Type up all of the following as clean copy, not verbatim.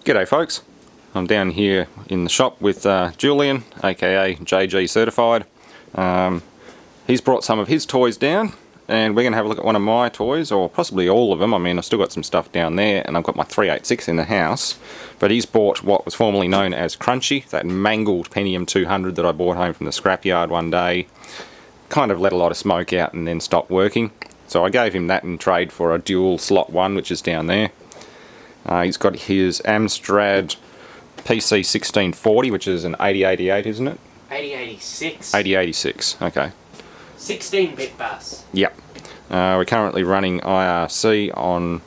G'day folks, I'm down here in the shop with Julian, aka JG Certified. He's brought some of his toys down and we're going to have a look at one of my toys, or possibly all of them. I mean, I've still got some stuff down there and I've got my 386 in the house, but he's bought what was formerly known as Crunchie, that mangled P200 that I brought home from the scrapyard one day. Kind of let a lot of smoke out and then stopped working, so I gave him that in trade for a dual slot one, which is down there. He's got his Amstrad PC 1640, which is an 8088, isn't it? 8086. 8086, okay. 16-bit bus. Yep. We're currently running IRC on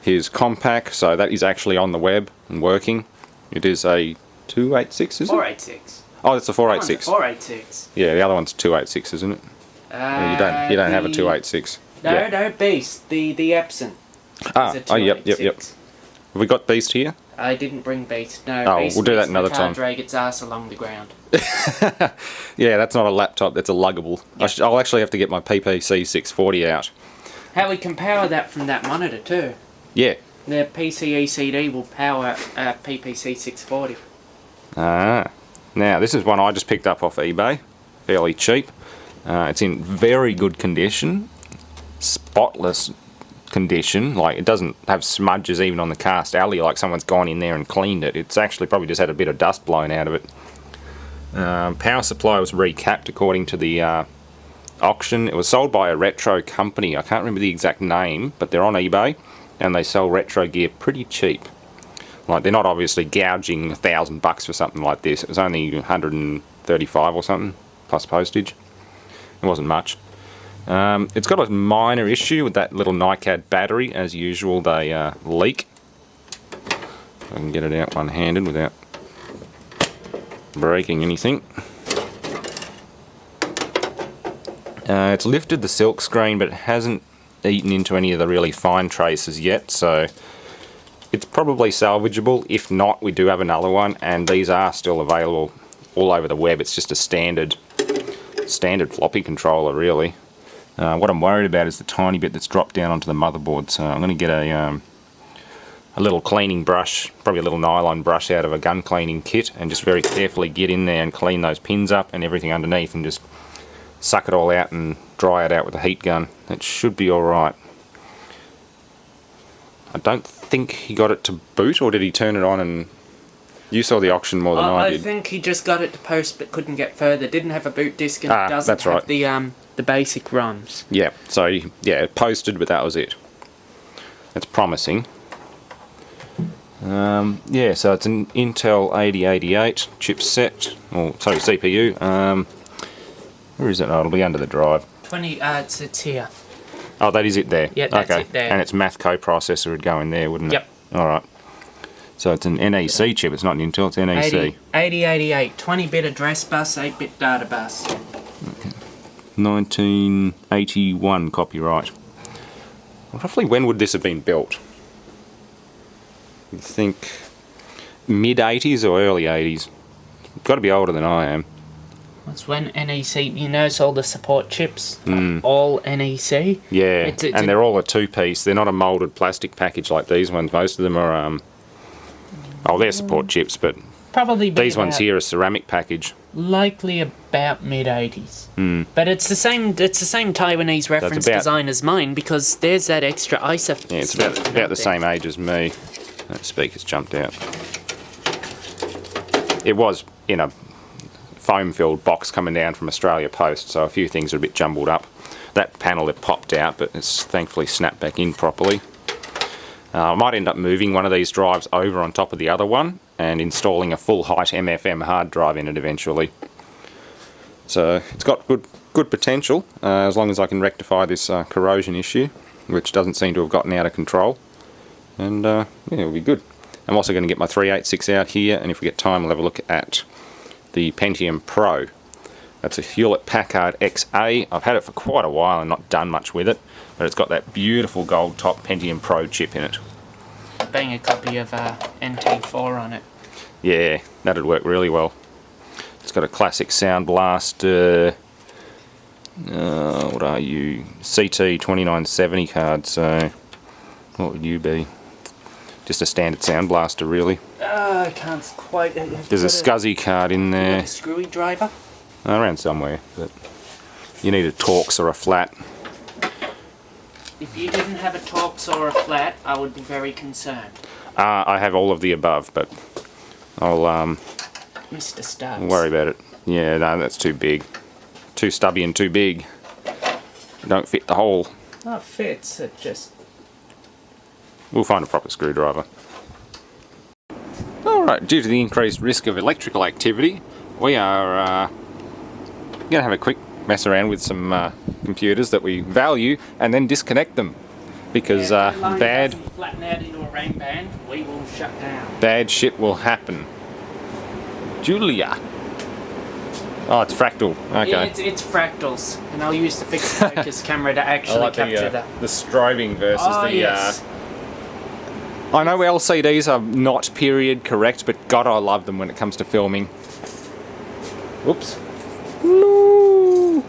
his compact, so that is actually on the web and working. It is a 286, is it? 486. Oh, it's a 486. 486. Yeah, the other one's 286, isn't it? You don't have a 286. No, yet. no, Beast. The Epson. Yep. Have we got Beast here? I didn't bring Beast. No, Oh, Beast we'll do that another can't time. drag its ass along the ground. Yeah, that's not a laptop, that's a luggable. Yep. I'll actually have to get my PPC 640 out. How we can power that from that monitor too. Yeah. The PCE-CD will power PPC 640. Now this is one I just picked up off eBay, fairly cheap. It's in very good condition, spotless condition, like it doesn't have smudges even on the cast alley like someone's gone in there and cleaned it. It's actually probably just had a bit of dust blown out of it. Power supply was recapped according to the auction. It was sold by a retro company, I can't remember the exact name, but they're on eBay and they sell retro gear pretty cheap. Like, they're not obviously gouging $1,000 for something like this. It was only 135 or something plus postage. It wasn't much. It's got a minor issue with that little NiCad battery. As usual, they leak. I can get it out one-handed without breaking anything. It's lifted the silk screen, but it hasn't eaten into any of the really fine traces yet, so it's probably salvageable. If not, we do have another one, and these are still available all over the web. It's just a standard floppy controller, really. What I'm worried about is the tiny bit that's dropped down onto the motherboard, so I'm going to get a little cleaning brush, probably a little nylon brush out of a gun cleaning kit, and just very carefully get in there and clean those pins up and everything underneath, and just suck it all out and dry it out with a heat gun. It should be alright. I don't think he got it to boot, or did he turn it on and... You saw the auction more than I did. I think he just got it to post but couldn't get further. Didn't have a boot disc and doesn't that's right. have the basic ROMs. Yeah, so yeah, it posted, but that was it. It's promising. Yeah, so it's an Intel 8088 chipset, or sorry, CPU. Where is it? Oh, it'll be under the drive. It's here. Oh, that is it there. Yeah, that's okay. it there. And its math coprocessor would go in there, wouldn't it? Yep. All right. So it's an NEC chip. It's not an Intel. It's NEC. 8088, 20-bit address bus, 8-bit data bus. Okay. 1981 copyright. Roughly when would this have been built? You think mid 80s or early 80s? Got to be older than I am. That's when NEC, you notice all the support chips, all NEC. Yeah, and they're all a two-piece. They're not a moulded plastic package like these ones. Most of them are, they're support chips, but probably these ones here are ceramic package. Likely about mid-80s. But it's the same Taiwanese reference design as mine, because there's that extra ISA. Yeah, it's about the same age as me. That speaker's jumped out. It was in a foam-filled box coming down from Australia Post, so a few things are a bit jumbled up. That panel had popped out, but it's thankfully snapped back in properly. I might end up moving one of these drives over on top of the other one and installing a full-height MFM hard drive in it eventually. So it's got good potential, as long as I can rectify this corrosion issue, which doesn't seem to have gotten out of control. And yeah, it'll be good. I'm also going to get my 386 out here, and if we get time, we'll have a look at the Pentium Pro. That's a Hewlett-Packard XA. I've had it for quite a while and not done much with it, but it's got that beautiful gold top Pentium Pro chip in it. Bang a copy of NT4 on it. Yeah, that'd work really well. It's got a classic Sound Blaster, what are you, CT 2970 card, so what would you be? just a standard sound blaster, really. I can't quite. There's a SCSI card in there. A screwy-driver? Around somewhere, but you need a Torx or a flat. If you didn't have a Torx or a flat, I would be very concerned. I have all of the above, but I'll Mr. Stubbs. worry about it. Yeah, no, that's too big. Too stubby and too big. Don't fit the hole. Oh, it fits. It just... We'll find a proper screwdriver. Alright, due to the increased risk of electrical activity, we are going to have a quick mess around with some computers that we value and then disconnect them. Because if the line bad doesn't flatten out into a rain band, we will shut down. bad shit will happen. Julia. Oh, it's fractal. Okay. Yeah, it's fractals, and I'll use the fixed focus camera to actually capture that. The strobing versus Oh, the... yes. I know LCDs are not period correct, but God, I love them when it comes to filming. Whoops. No.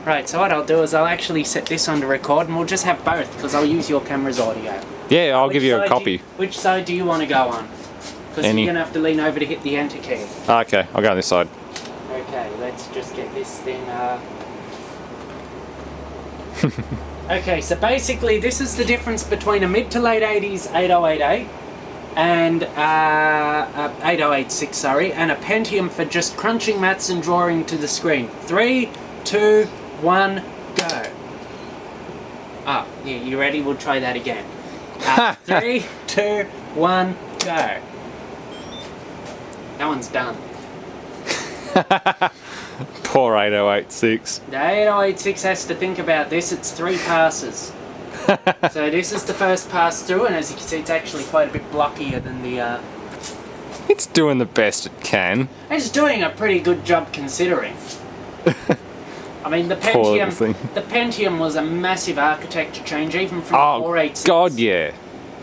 Right, so what I'll do is I'll actually set this on to record, and we'll just have both, because I'll use your camera's audio. Yeah, I'll give you a copy. Which side do you want to go on? Because you're going to have to lean over to hit the enter key. Okay, I'll go on this side. Okay, let's just get this thing... Okay, so basically this is the difference between a mid to late 80s 8088 and 8086, sorry, and a Pentium for just crunching maths and drawing to the screen. 3, 2, 1, go. Oh, yeah, you ready? We'll try that again. 3, 2, 1, go. That one's done. Poor 8086. The 8086 has to think about this. It's 3 passes. So this is the first pass through, and as you can see, it's actually quite a bit blockier than the... It's doing the best it can. It's doing a pretty good job considering. I mean, the Poor little thing. Pentium was a massive architecture change, even from the 486. God, yeah.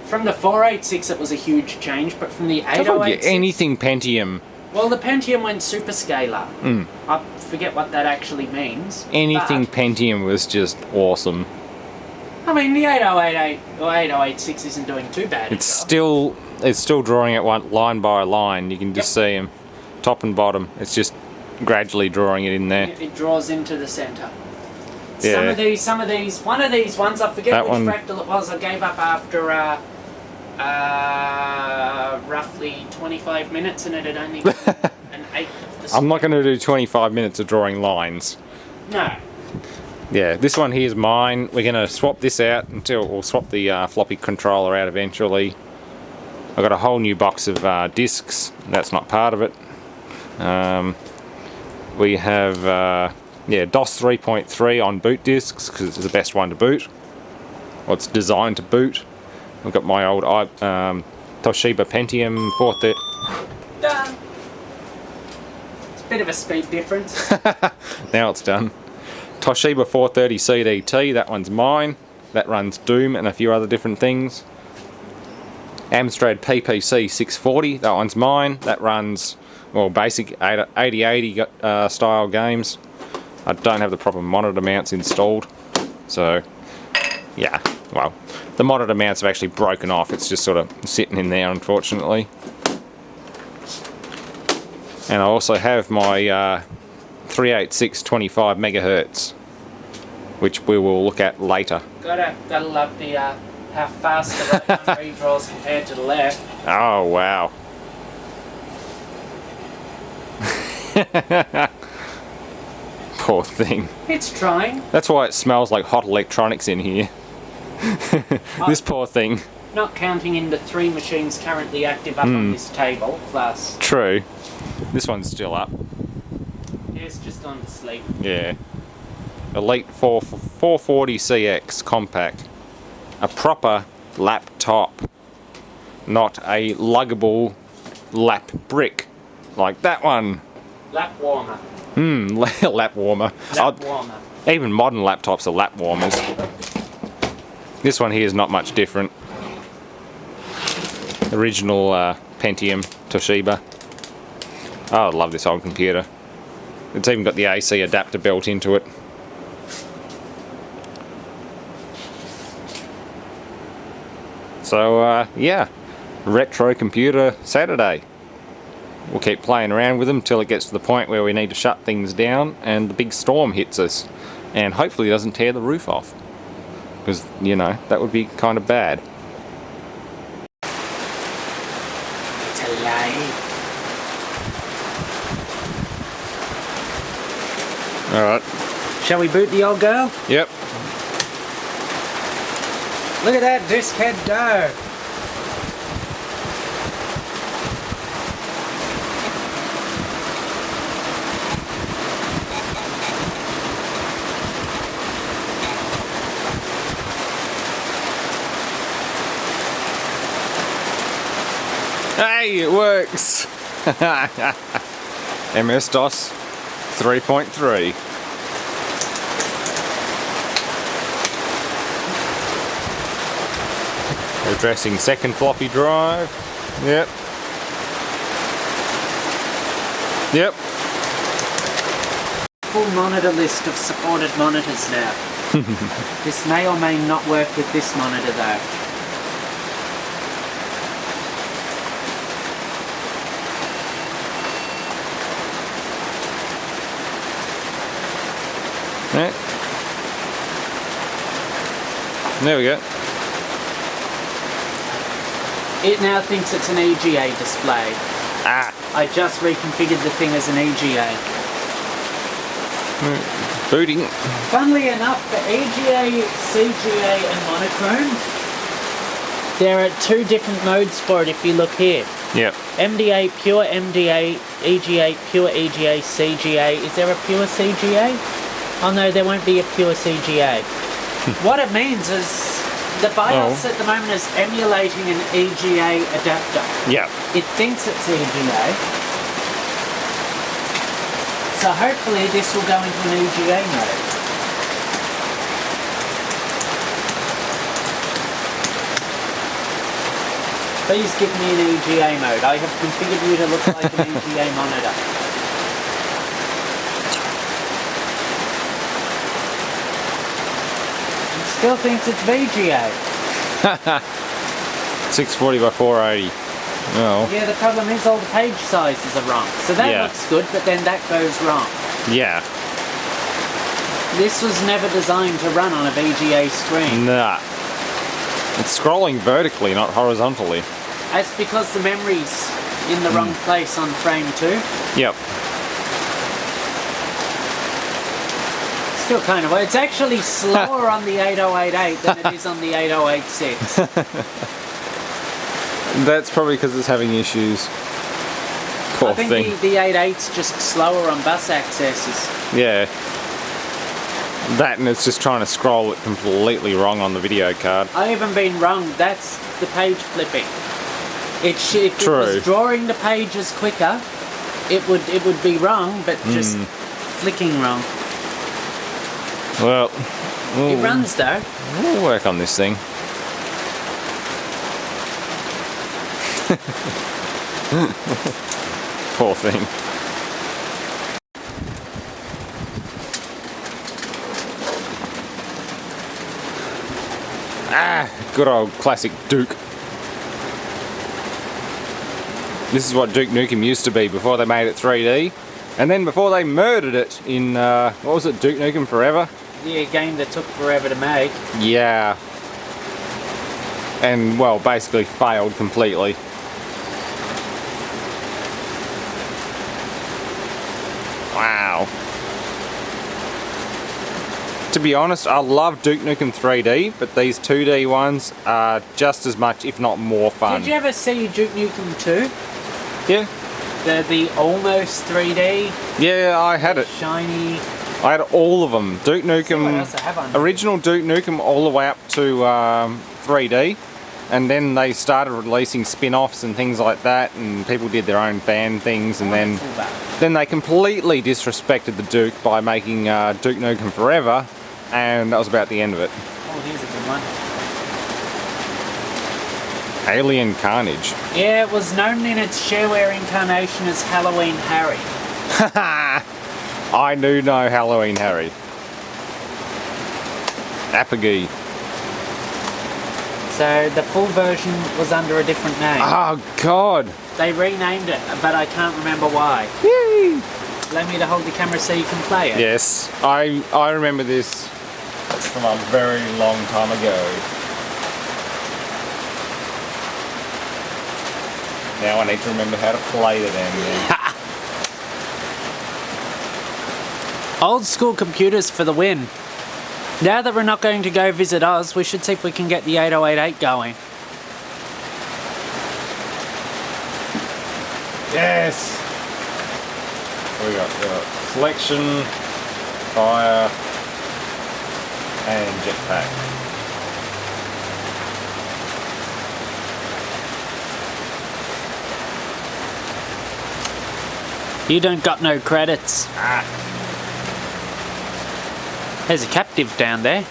From the 486, it was a huge change, but from the 886... God, yeah, anything Pentium. Well, the Pentium went superscalar. I forget what that actually means. Anything but, Pentium was just awesome. I mean, the 8088 or 8086 isn't doing too bad. It's still drawing it line by line. You can just see them, top and bottom. It's just gradually drawing it in there. It draws into the centre. Yeah. Some of these, one of these ones, I forget which fractal it was, I gave up after roughly 25 minutes, and it had only been an eighth of the speed. I'm not going to do 25 minutes of drawing lines. No. Yeah, this one here is mine. We're going to swap this out until we'll swap the floppy controller out eventually. I've got a whole new box of discs. That's not part of it. We have DOS 3.3 on boot discs because it's the best one to boot. Well, it's designed to boot. I've got my old Toshiba Pentium 430. Done. It's a bit of a speed difference. Now it's done. Toshiba 430 CDT, that one's mine. That runs Doom and a few other different things. Amstrad PPC 640, that one's mine. That runs, well, basic 8080 style games. I don't have the proper monitor mounts installed. So, yeah, well, the monitor mounts have actually broken off. It's just sort of sitting in there, unfortunately. And I also have my 386 25 megahertz, which we will look at later. Gotta love the how fast the right one redraws compared to the left. Oh wow. Poor thing. It's trying. That's why it smells like hot electronics in here. This poor thing. Not counting in the 3 machines currently active up on this table, plus... True. This one's still up. Yeah, it's just gone to sleep. Yeah. Elite 440CX compact. A proper laptop. Not a luggable lap brick. Like that one. Lap warmer. Lap warmer. Lap warmer. Even modern laptops are lap warmers. This one here is not much different. Original Pentium Toshiba. Oh, I love this old computer. It's even got the AC adapter built into it. So, yeah. Retro Computer Saturday. We'll keep playing around with them till it gets to the point where we need to shut things down and the big storm hits us. And hopefully it doesn't tear the roof off. Because, you know, that would be kind of bad. It's a lie. Alright. Shall we boot the old girl? Yep. Look at that diskhead go! Hey, it works! MS-DOS 3.3. Addressing second floppy drive. Yep. Yep. Full monitor list of supported monitors now. This may or may not work with this monitor though. Right. There we go. It now thinks it's an EGA display. Ah. I just reconfigured the thing as an EGA. Booting. Funnily enough, for EGA, CGA and monochrome, there are two different modes for it if you look here. Yep. MDA, pure MDA, EGA, pure EGA, CGA. Is there a pure CGA? Oh no, there won't be a pure CGA. What it means is the BIOS at the moment is emulating an EGA adapter. Yep. It thinks it's EGA. So hopefully this will go into an EGA mode. Please give me an EGA mode. I have configured you to look like an EGA monitor. It still thinks it's VGA. 640 by 480. Oh. Yeah, the problem is all the page sizes are wrong. So that looks good, but then that goes wrong. Yeah. This was never designed to run on a VGA screen. Nah. It's scrolling vertically, not horizontally. That's because the memory's in the wrong place on frame 2. Yep. Still kind of, it's actually slower on the 8088 than it is on the 8086. That's probably because it's having issues. Poor I think thing. the 88's just slower on bus accesses. Yeah. That and it's just trying to scroll it completely wrong on the video card. I haven't been wrong, that's the page flipping. If it was drawing the pages quicker, it would be wrong, but just flicking wrong. Well, it runs though. We'll work on this thing. Poor thing. Ah, good old classic Duke. This is what Duke Nukem used to be before they made it 3D. And then before they murdered it in, what was it, Duke Nukem Forever? Yeah, a game that took forever to make. Yeah. And, well, basically failed completely. Wow. To be honest, I love Duke Nukem 3D, but these 2D ones are just as much, if not more fun. Did you ever see Duke Nukem 2? Yeah. The almost 3D? Yeah, I had it. Shiny. I had all of them. Duke Nukem, What else I have on? original Duke Nukem all the way up to 3D. And then they started releasing spin-offs and things like that, and people did their own fan things, and then they completely disrespected the Duke by making Duke Nukem Forever, and that was about the end of it. Oh, here's a good one. Alien Carnage. Yeah, it was known in its shareware incarnation as Halloween Harry. I do know Halloween Harry. Apogee. So the full version was under a different name. Oh, God. They renamed it, but I can't remember why. Yay. Allow me to hold the camera so you can play it. Yes, I remember this from a very long time ago. Now I need to remember how to play the damn thing. Old school computers for the win. Now that we're not going to go visit Oz, we should see if we can get the 8088 going. Yes! We got selection, fire, and jetpack. You don't got no credits. Ah. There's a captive down there.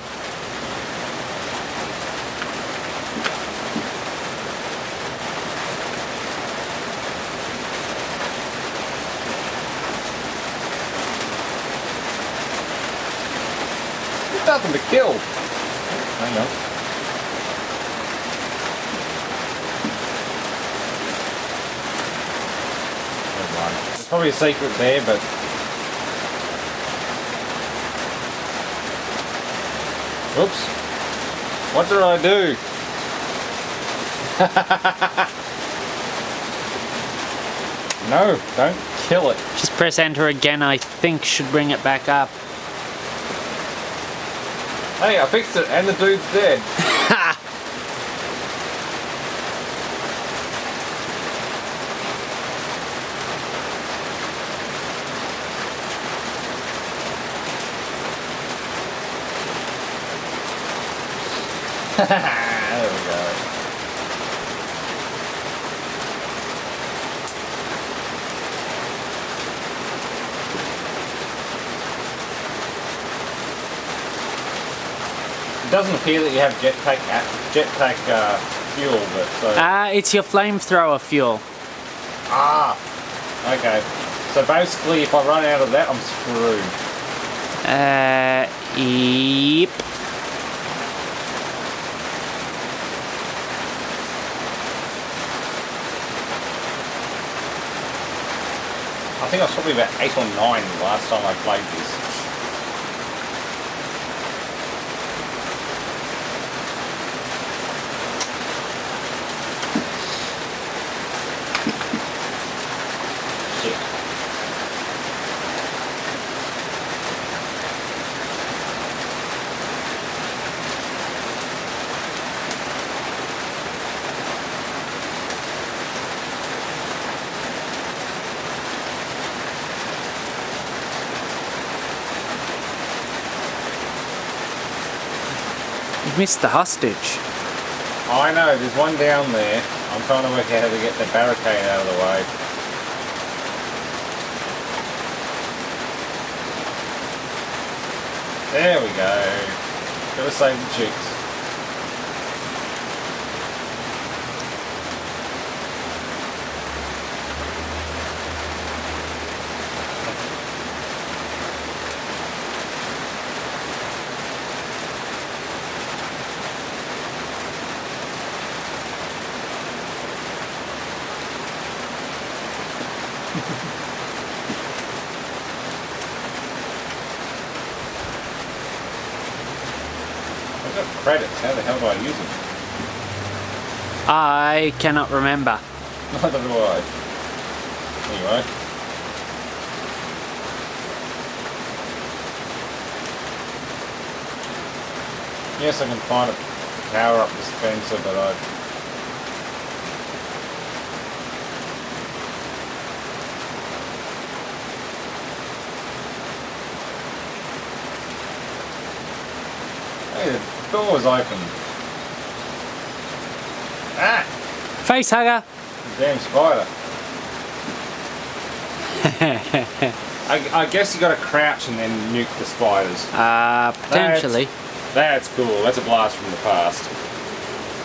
There's nothing to kill. Hang on. Never mind. There's probably a secret there, but oops. What did I do? No, don't kill it. Just press enter again, I think should bring it back up. Hey, I fixed it and the dude's dead. There we go. It doesn't appear that you have jetpack fuel, but so. It's your flamethrower fuel. Ah, okay. So basically, if I run out of that, I'm screwed. Yep. I think I was probably about 8 or 9 last time I played this. Shit. You missed the hostage. I know, there's one down there. I'm trying to work out how to get the barricade out of the way. There we go. Gotta save the chicks. I've got credits, how the hell do I use them? I cannot remember. Neither do I. Anyway. Yes, I can find a power up dispenser, but I... Hey, the door's open. Ah! Face hugger. Damn spider. I guess you gotta crouch and then nuke the spiders. Potentially. That's cool. That's a blast from the past.